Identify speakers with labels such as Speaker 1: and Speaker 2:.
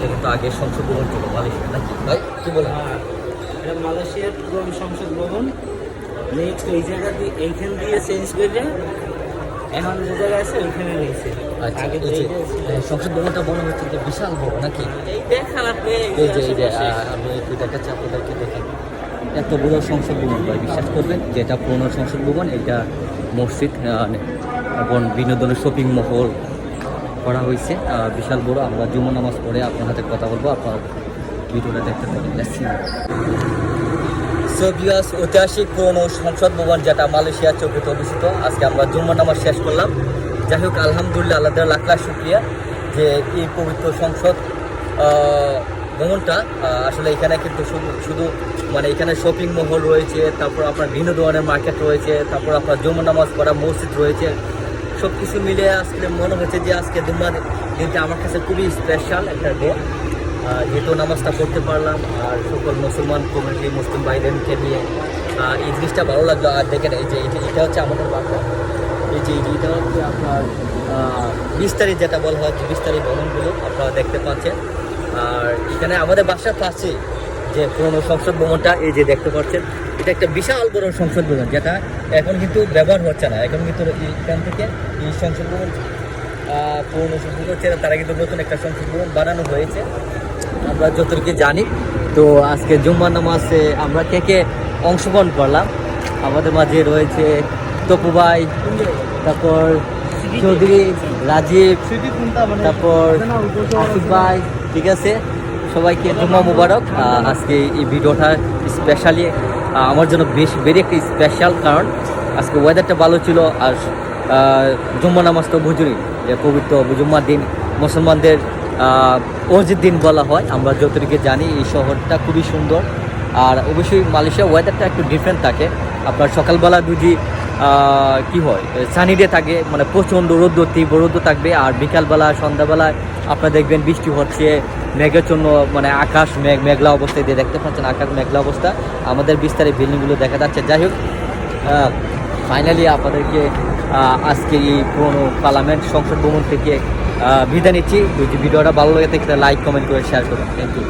Speaker 1: এটা কিন্তু আগে সংসদ ভবন ছিল মালয়েশিয়া নাকি ভাই কি বলেন?
Speaker 2: হ্যাঁ, এটা মালয়েশিয়ার পুরনো সংসদ ভবন। নেক্সট এই জায়গা দিয়ে এইখান দিয়ে চেঞ্জ করে এখন যে জায়গায় আছে ওইখানে রয়েছে।
Speaker 1: আচ্ছা
Speaker 2: আগে
Speaker 1: এই যে
Speaker 2: যেটা ছিল,
Speaker 1: সংসদ ভবনটা মনে হচ্ছে যে বিশাল বড় নাকি?
Speaker 2: এই দেখেন আপনি
Speaker 1: এই যে আমি একটু দেখাচ্ছি আপনাদেরকে, দেখেন এত বড় সংসদ ভবন ভাই, বিশ্বাস করবেন যে এটা পুরনো সংসদ ভবন, এটা মসজিদ এবং বিনোদনের শপিং মহল করা হয়েছে বিশাল বড়। আমরা জুমা নামাজ পড়ে আপনার হাতে কথা বলবো, আপনার ভিডিওটা দেখতে থাকেন। সোভিয়াস ঐতিহাসিক পুরনো সংসদ ভবন যেটা মালয়েশিয়ার চৌকিতে অবস্থিত। আজকে আমরা জুম্মা নামাজ শেষ করলাম। যাই হোক আলহামদুলিল্লাহ, আল্লাহ লাখ লাখ শুক্রিয়া যে এই পবিত্র সংসদ ভবনটা আসলে এখানে কিন্তু শুধু মানে এখানে শপিং মহল রয়েছে, তারপর আপনার ভিন্ন ধরনের মার্কেট রয়েছে, তারপর আপনার জুম্মা নামাজ পড়া মসজিদ রয়েছে। সব কিছু মিলে আজকে মনে হচ্ছে যে আজকে জুম্মার দিনটা আমার কাছে খুবই স্পেশাল একটা ডে, যেহেতু নামাজটা পড়তে পারলাম আর সকল মুসলমান কমিউনিটি মুসলিম ভাইদেরকে নিয়ে এই জিনিসটা ভালো লাগলো। আর দেখেন এই যে এটা হচ্ছে আমাদের বাসা, এই যে এটা হচ্ছে আপনার বিস্তারি যেটা বলা হয়, বিস্তারি ভবনগুলো আপনারা দেখতে পাচ্ছেন। আর এখানে আমাদের বাসার পাশে যে পুরনো সংসদ ভবনটা এই যে দেখতে পাচ্ছেন, এটা একটা বিশাল বড় সংসদ ভবন যেটা এখন কিন্তু ব্যবহার হচ্ছে না। এখন কিন্তু এখান থেকে এই সংসদ ভবন পুরনো সংসদ হচ্ছে না, তারা কিন্তু নতুন একটা সংসদ ভবন বানানো হয়েছে আমরা যতটুকু জানি। তো আজকে জুম্মা নামাজে আমরা কে কে অংশগ্রহণ করলাম, আমাদের মাঝে রয়েছে তপু ভাই, তারপর চৌধুরী রাজীব, তারপর আসিফ ভাই, ঠিক আছে। সবাইকে জুম্মা মুবারক। আজকে এই ভিডিওটা স্পেশালি আমার জন্য বেশ একটা স্পেশাল, কারণ আজকে ওয়েদারটা ভালো ছিল আর জুম্মা নামাজ তো বুঝুনি যে পবিত্র জুম্মার দিন মুসলমানদের অজিত দিন বলা হয়। আমরা যতটুকু জানি এই শহরটা খুবই সুন্দর, আর অবশ্যই মালয়েশিয়া ওয়েদারটা একটু ডিফারেন্ট থাকে। আপনার সকালবেলা যদি কি হয় সানি ডে থাকে, মানে প্রচণ্ড রৌদ্র, তীব্র রৌদ্র থাকবে, আর বিকালবেলা সন্ধ্যাবেলায় আপনারা দেখবেন বৃষ্টি হচ্ছে, মেঘের জন্য মানে আকাশ মেঘলা অবস্থায় দিয়ে দেখতে পাচ্ছেন, আকাশ মেঘলা অবস্থা, আমাদের বিস্তারিত বিল্ডিংগুলো দেখা যাচ্ছে। যাই হোক ফাইনালি আপনাদেরকে আজকে এই পুরনো পার্লামেন্ট সংসদ ভবন থেকে বিদায় নিচ্ছি। যদি ভিডিওটা ভালো লাগে থাকে লাইক কমেন্ট করে শেয়ার করুন। Thank you.